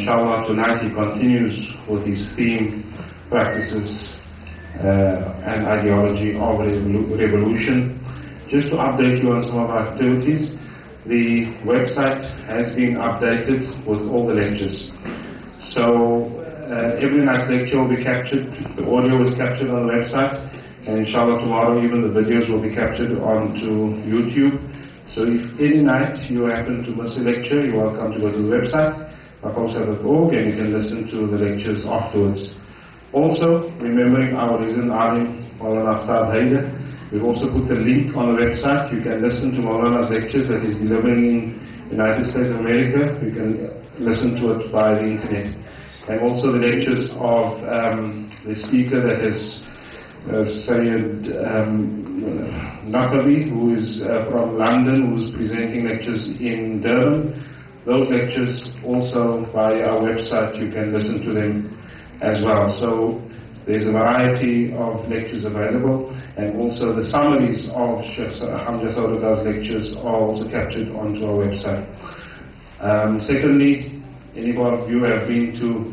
inshallah tonight he continues with his theme, practices and ideology of revolution. Just to update you on some of our activities, the website has been updated with all the lectures. So every night's lecture will be captured, the audio is captured on the website, and inshallah tomorrow even the videos will be captured onto YouTube. So if any night you happen to miss a lecture, you're welcome to go to the website, maqamsab.org, and you can listen to the lectures afterwards. Also, remembering our recent alim, Maulana Aftab Haider, we've also put the link on the website. You can listen to Maulana's lectures that he's delivering in the United States of America. You can listen to it via the internet. And also the lectures of the speaker that is Sayyid Naqabi, who is from London, who's presenting lectures in Durban. Those lectures also via our website, you can listen to them as well. So there's a variety of lectures available, and also the summaries of Sheikh Hamza Saudaga's lectures are also captured onto our website. Secondly, any of you have been to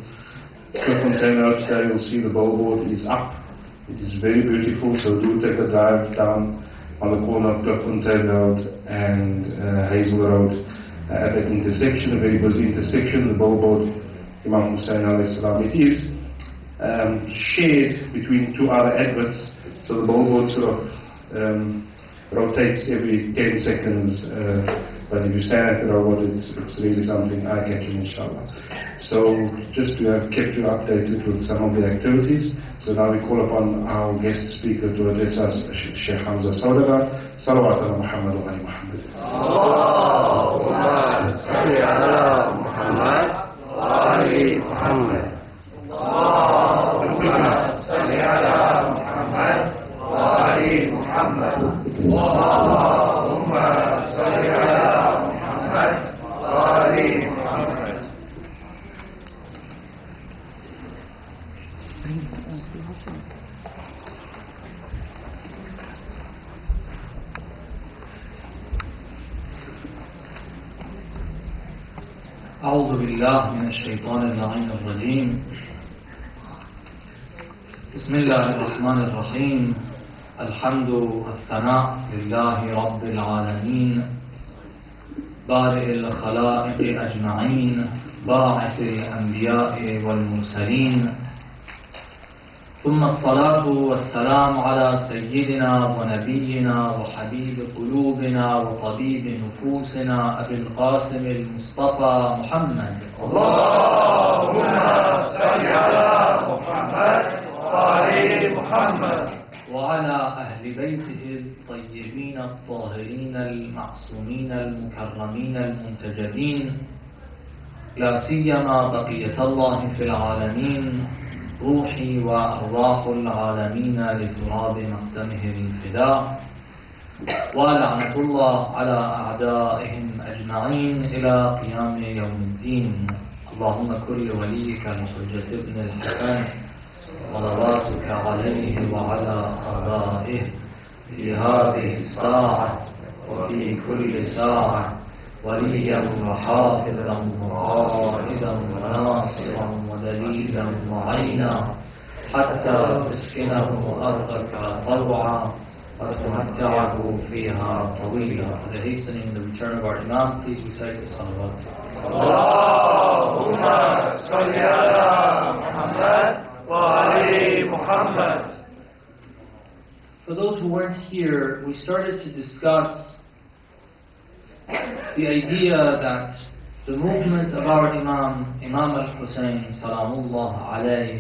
Klipfontein Road today, you'll see the billboard is up. It is very beautiful, so do take a drive down on the corner of Klipfontein Road and Hazel Road. At that intersection, a very busy intersection, the billboard, Imam Hussain alayhi salam, it is shared between two other adverts, so the billboard sort of rotates every 10 seconds, but if you stand at the robot, it's really something eye-catching, inshallah. So just to have kept you updated with some of the activities. So now we call upon our guest speaker to address us, Sheikh Hamza Saudaga. Salawat ala Muhammad wa ali Muhammad. Allahumma salli ala Muhammad wa ali Muhammad. Allahumma salli ala Muhammad wa ali Muhammad. Allahumma salli ala Muhammad wa ali Muhammad. أعوذ بالله من الشيطان اللعين الرجيم. بسم الله الرحمن الرحيم. الحمد والثناء لله رب العالمين، بارئ الخلائق أجمعين، باعث الأنبياء والمرسلين، ثم الصلاة والسلام على سيدنا ونبينا وحبيب قلوبنا وطبيب نفوسنا أبي القاسم المصطفى محمد. اللهم صل على محمد وعلى محمد وعلى أهل بيته الطيبين الطاهرين المعصومين المكرمين المنتجبين، لا سيما بقية الله في العالمين، روحي وأرواح العالمين لتراب مقدمه الفداء، ولعنة الله على أعدائهم أجمعين إلى قيام يوم الدين. اللهم كن لوليك الحجة ابن الحسن صلواتك عليه وعلى آبائه في هذه الساعة وفي كل ساعة وليا وحافظا وقائدا وناصرا ودليلا وعينا، حتى تسكنه أرضك طوعا وتمتعه فيها طويلا. For the hastening and the return of our Imam, please recite the salawat. اللهم صل على محمد وعلى محمد. For those who weren't here, we started to discuss the idea that the movement of our Imam al-Hussein salamullah alayhi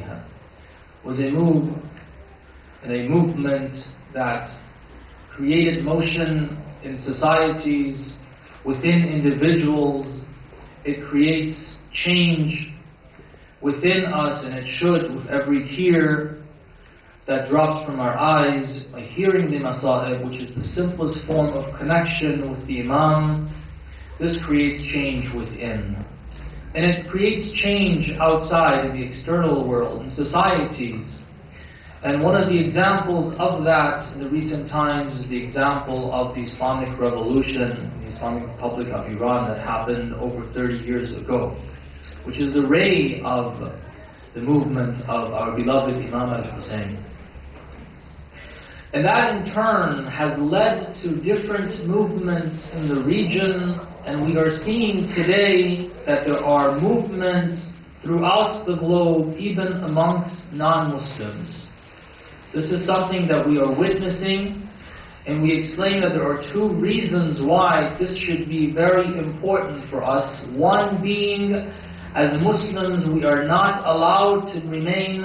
was a movement that created motion in societies, within individuals. It creates change within us, and it should, with every tear that drops from our eyes by hearing the Masa'ib, which is the simplest form of connection with the Imam. This creates change within. And it creates change outside in the external world, in societies. And one of the examples of that in the recent times is the example of the Islamic Revolution, the Islamic Republic of Iran, that happened over 30 years ago. which is the ray of the movement of our beloved Imam al-Hussein. And that in turn has led to different movements in the region, and we are seeing today that there are movements throughout the globe, even amongst non-Muslims. This is something that we are witnessing, and we explain that there are two reasons why this should be very important for us. One being, as Muslims, we are not allowed to remain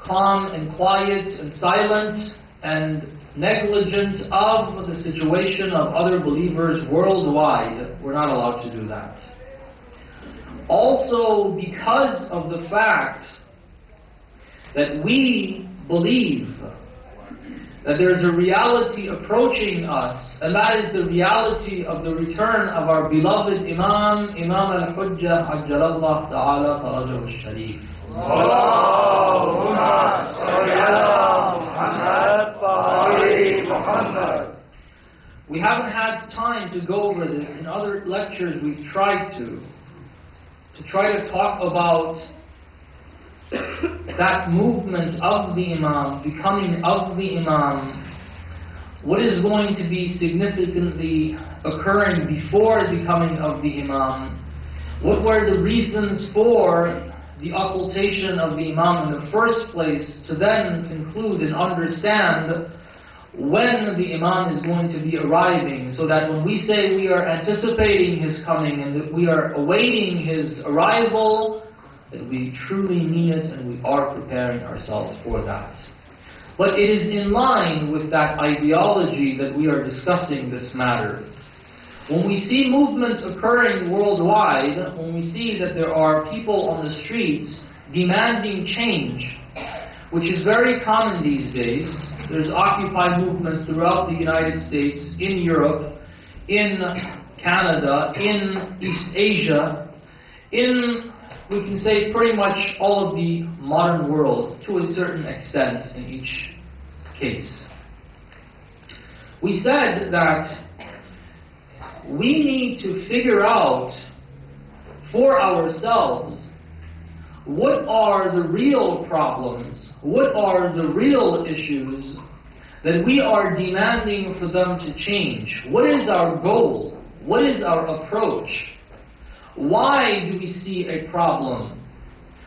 calm and quiet and silent and negligent of the situation of other believers worldwide. We're not allowed to do that. Also, because of the fact that we believe that there's a reality approaching us, and that is the reality of the return of our beloved Imam al-Hujjah Ajjalallah Ta'ala Farajahu al-Sharif. Allahumma salli ala Muhammad wa ali Muhammad. We haven't had time to go over this. In other lectures we've tried to try to talk about that movement of the Imam, becoming of the Imam, what is going to be significantly occurring before the becoming of the Imam, what were the reasons for the occultation of the Imam in the first place, to then conclude and understand when the Imam is going to be arriving, so that when we say we are anticipating his coming and that we are awaiting his arrival, that we truly mean it and we are preparing ourselves for that. But it is in line with that ideology that we are discussing this matter. When we see movements occurring worldwide, when we see that there are people on the streets demanding change, which is very common these days. There's Occupy movements throughout the United States, in Europe, in Canada, in East Asia, in, we can say, pretty much all of the modern world, to a certain extent in each case. We said that we need to figure out for ourselves what are the real problems, what are the real issues that we are demanding for them to change. What is our goal? What is our approach? Why do we see a problem?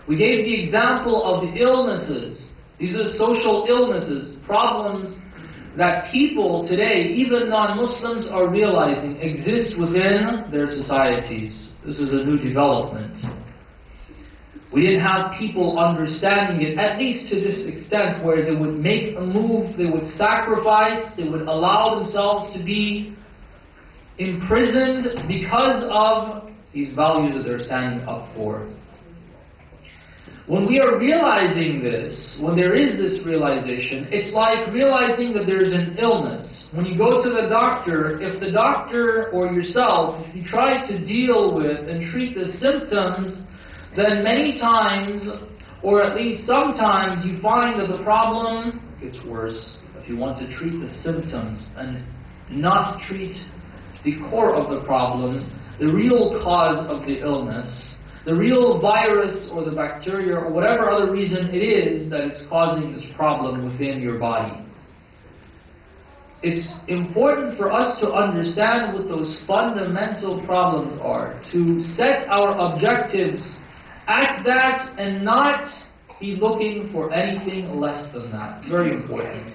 We gave the example of the illnesses. These are social illnesses, problems that people today, even non-Muslims, are realizing exist within their societies. This is a new development. We didn't have people understanding it, at least to this extent, where they would make a move, they would sacrifice, they would allow themselves to be imprisoned because of these values that they're standing up for. When we are realizing this, when there is this realization, it's like realizing that there's an illness. When you go to the doctor, if the doctor or yourself, if you try to deal with and treat the symptoms, then many times, or at least sometimes, you find that the problem gets worse. If you want to treat the symptoms and not treat the core of the problem, the real cause of the illness, the real virus or the bacteria or whatever other reason it is that it's causing this problem within your body. It's important for us to understand what those fundamental problems are, to set our objectives at that and not be looking for anything less than that. Very important.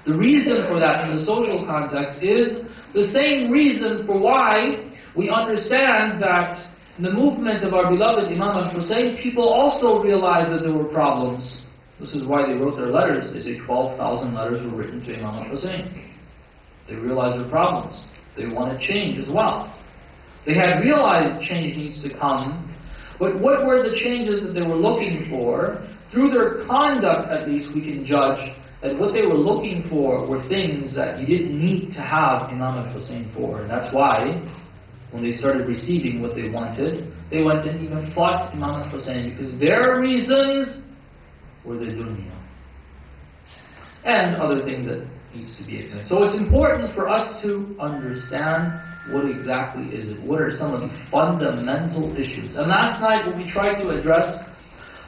The reason for that in the social context is the same reason for why we understand that in the movement of our beloved Imam al-Hussein, people also realized that there were problems. This is why they wrote their letters. They say 12,000 letters were written to Imam al-Hussein. They realized their problems. They wanted change as well. They had realized change needs to come, but what were the changes that they were looking for? Through their conduct, at least, we can judge that what they were looking for were things that you didn't need to have Imam al-Hussein for. And that's why, when they started receiving what they wanted, they went and even fought Imam al-Hussein, because their reasons were the dunya and other things that needs to be examined. So it's important for us to understand What exactly is it? What are some of the fundamental issues? And last night what we tried to address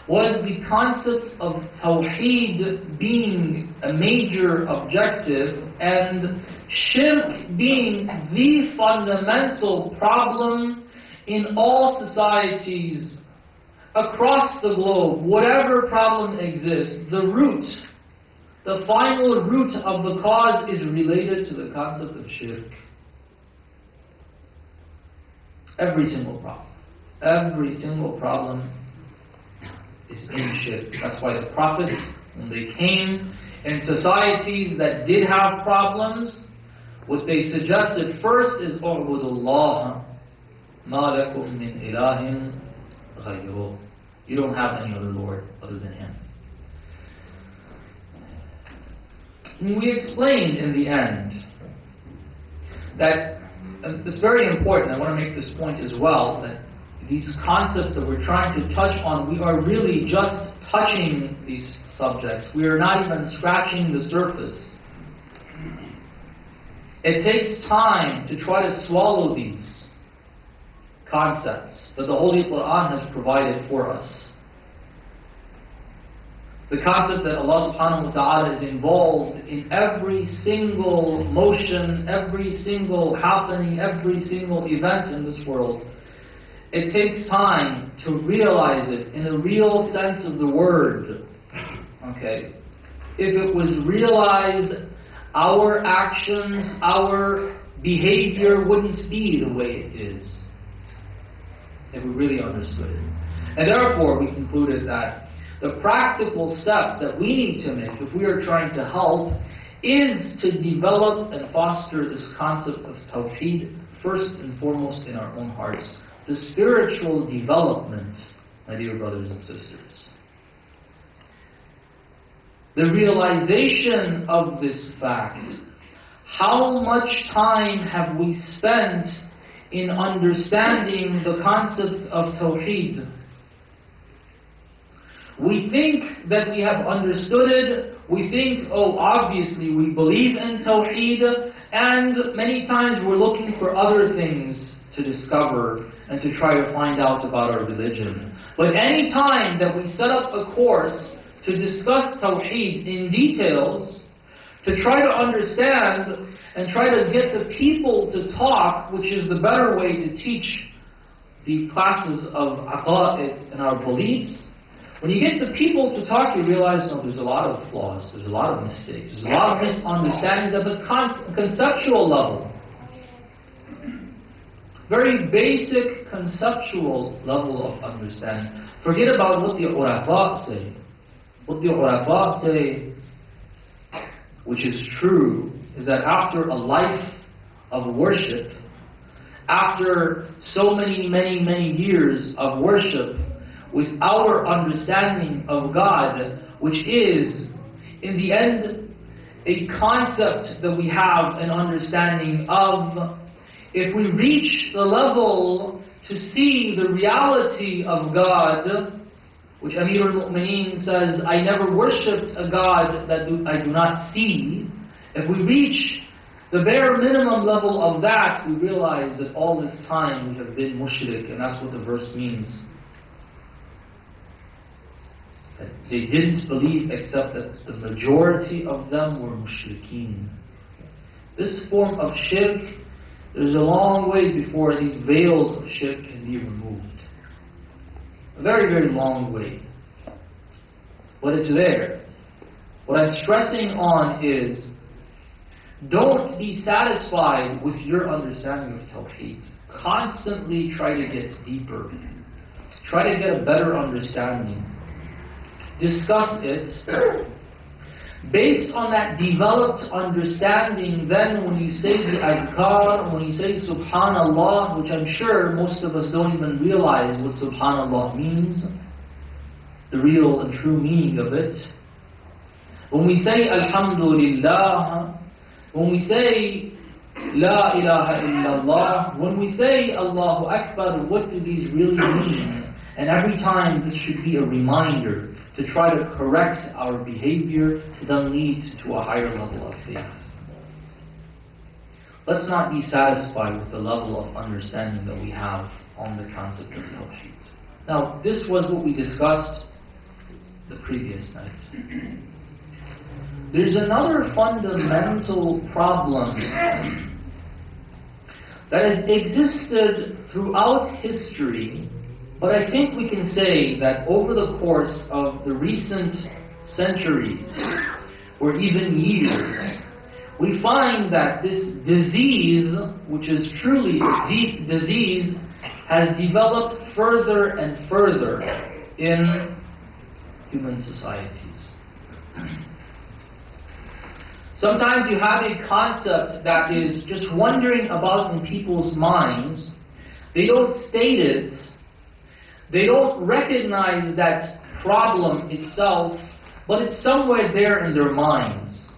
was the concept of Tawheed being a major objective and Shirk being the fundamental problem in all societies across the globe. Whatever problem exists, the root, the final root of the cause is related to the concept of Shirk. Every single problem is in Shirk. That's why the prophets, when they came in societies that did have problems, what they suggested first is اعبدوا الله ما لكم من إله غيره. You don't have any other Lord other than Him. And we explained in the end that, and it's very important, I want to make this point as well, that these concepts that we're trying to touch on, we are really just touching these subjects. We are not even scratching the surface. It takes time to try to swallow these concepts that the Holy Quran has provided for us. The concept that Allah subhanahu wa ta'ala is involved in every single motion, every single happening, every single event in this world. It takes time to realize it in a real sense of the word. Okay. If it was realized, our actions, our behavior wouldn't be the way it is. If we really understood it. And therefore, we concluded that the practical step that we need to make, if we are trying to help, is to develop and foster this concept of Tawheed, first and foremost in our own hearts. The spiritual development, my dear brothers and sisters. The realization of this fact. How much time have we spent in understanding the concept of Tawheed? We think that we have understood it. We think, oh, obviously we believe in Tawheed, and many times we're looking for other things to discover and to try to find out about our religion. But any time that we set up a course to discuss Tawheed in details, to try to understand and try to get the people to talk, which is the better way to teach the classes of aqa'id and our beliefs, when you get the people to talk, you realize, no, there's a lot of flaws, there's a lot of mistakes, there's a lot of misunderstandings at the conceptual level. Very basic conceptual level of understanding. Forget about what the Urafa say. What the Urafa say, which is true, is that after a life of worship, after so many years of worship, with our understanding of God, which is, in the end, a concept that we have an understanding of, if we reach the level to see the reality of God, which Amir al-Mu'mineen says, I never worshipped a God that I do not see. If we reach the bare minimum level of that, we realize that all this time we have been mushrik, and that's what the verse means. That they didn't believe except that the majority of them were mushrikeen. This form of shirk, there's a long way before these veils of shirk can be removed. A very long way. But it's there. What I'm stressing on is, don't be satisfied with your understanding of Tawheed. Constantly try to get deeper. Try to get a better understanding. Discuss it. Based on that developed understanding, then when you say the adhkar, when you say subhanallah, which I'm sure most of us don't even realize what subhanallah means, the real and true meaning of it. When we say alhamdulillah, when we say la ilaha illallah, when we say Allahu Akbar, what do these really mean? And every time this should be a reminder to try to correct our behavior to then lead to a higher level of faith. let's not be satisfied with the level of understanding that we have on the concept of Tawheed. Now, this was what we discussed the previous night. There's another fundamental problem that has existed throughout history, but I think we can say that over the course of the recent centuries, or even years, we find that this disease, which is truly a deep disease, has developed further and further in human societies. Sometimes you have a concept that is just wandering about in people's minds. They don't state it. They don't recognize that problem itself, but it's somewhere there in their minds.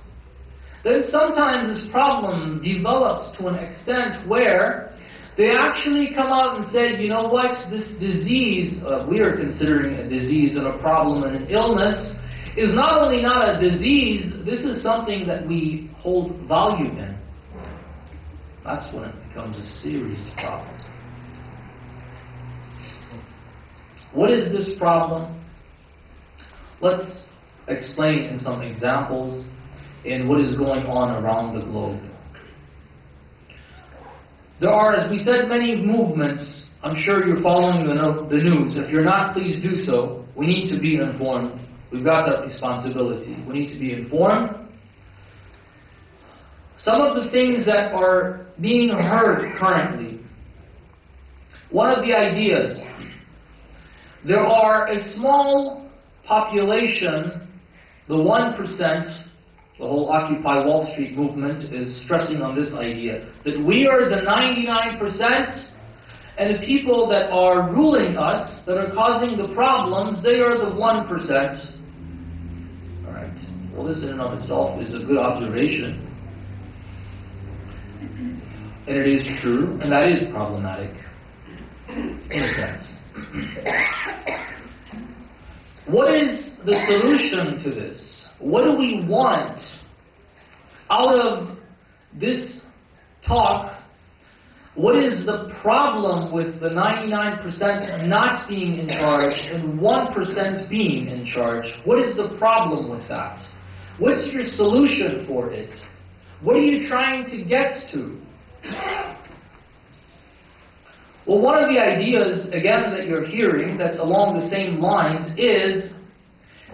Then sometimes this problem develops to an extent where they actually come out and say, you know what, this disease, we are considering a disease and a problem and an illness, is not only not a disease, this is something that we hold value in. That's when it becomes a serious problem. What is this problem? Let's explain in some examples in what is going on around the globe. There are, as we said, many movements. I'm sure you're following the news. If you're not, please do so. We need to be informed. We've got that responsibility. We need to be informed. Some of the things that are being heard currently. One of the ideas, there are a small population, the 1%, the whole Occupy Wall Street movement is stressing on this idea, that we are the 99%, and the people that are ruling us, that are causing the problems, they are the 1%. Alright, well this in and of itself is a good observation. And it is true, and that is problematic, in a sense. What is the solution to this? What do we want out of this talk? What is the problem with the 99% not being in charge and 1% being in charge? What is the problem with that? What's your solution for it? What are you trying to get to? Well, one of the ideas, again, that you're hearing that's along the same lines is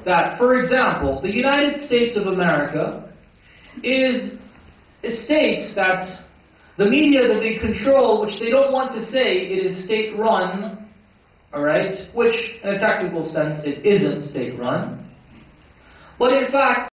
that, for example, the United States of America is a state that the media that they control, which they don't want to say it is state-run, alright, which in a technical sense it isn't state-run, but in fact